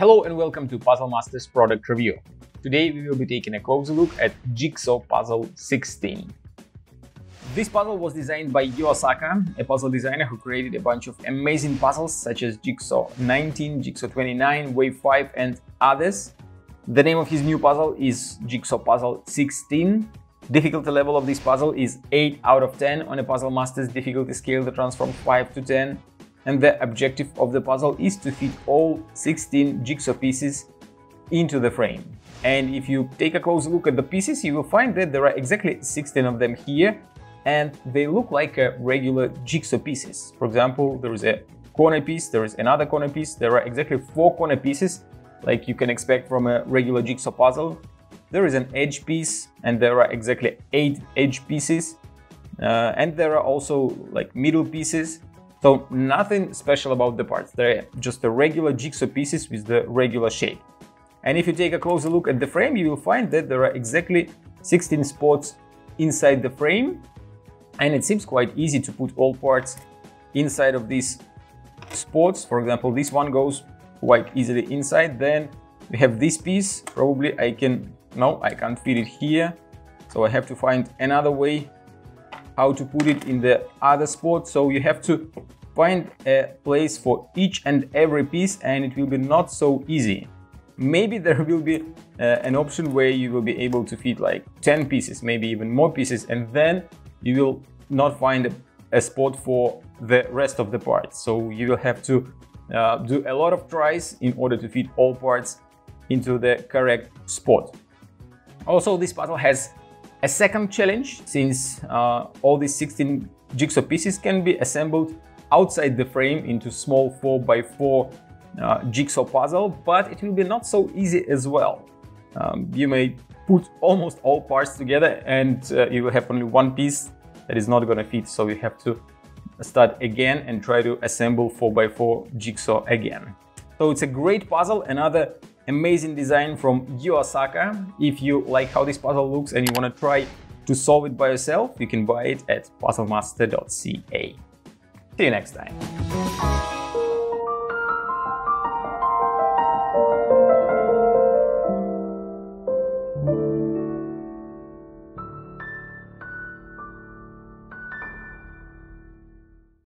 Hello and welcome to Puzzle Masters product review. Today we will be taking a closer look at Jigsaw Puzzle 16. This puzzle was designed by Yu Asaka, a puzzle designer who created a bunch of amazing puzzles such as Jigsaw 19, Jigsaw 29, Wave 5 and others. The name of his new puzzle is Jigsaw Puzzle 16. Difficulty level of this puzzle is 8 out of 10 on a Puzzle Masters difficulty scale that runs from 5 to 10. And the objective of the puzzle is to fit all 16 jigsaw pieces into the frame. And if you take a close look at the pieces, you will find that there are exactly 16 of them here, and they look like regular jigsaw pieces. For example, there is a corner piece, there is another corner piece, there are exactly 4 corner pieces, like you can expect from a regular jigsaw puzzle. There is an edge piece, and there are exactly 8 edge pieces, and there are also like middle pieces. So nothing special about the parts, they're just the regular jigsaw pieces with the regular shape. And if you take a closer look at the frame, you will find that there are exactly 16 spots inside the frame. And it seems quite easy to put all parts inside of these spots. For example, this one goes quite easily inside. Then we have this piece, probably I can't fit it here. So I have to find another way how to put it in the other spot. So you have to find a place for each and every piece, and it will be not so easy. Maybe there will be an option where you will be able to fit like 10 pieces, maybe even more pieces, and then you will not find a spot for the rest of the parts. So you will have to do a lot of tries in order to fit all parts into the correct spot. Also, this puzzle has a second challenge, since all these 16 jigsaw pieces can be assembled outside the frame into small 4x4 jigsaw puzzle, but it will be not so easy as well. You may put almost all parts together and you will have only one piece that is not going to fit, so you have to start again and try to assemble 4x4 jigsaw again. So it's a great puzzle, another amazing design from Yu Asaka. If you like how this puzzle looks and you want to try to solve it by yourself, you can buy it at puzzlemaster.ca. See you next time.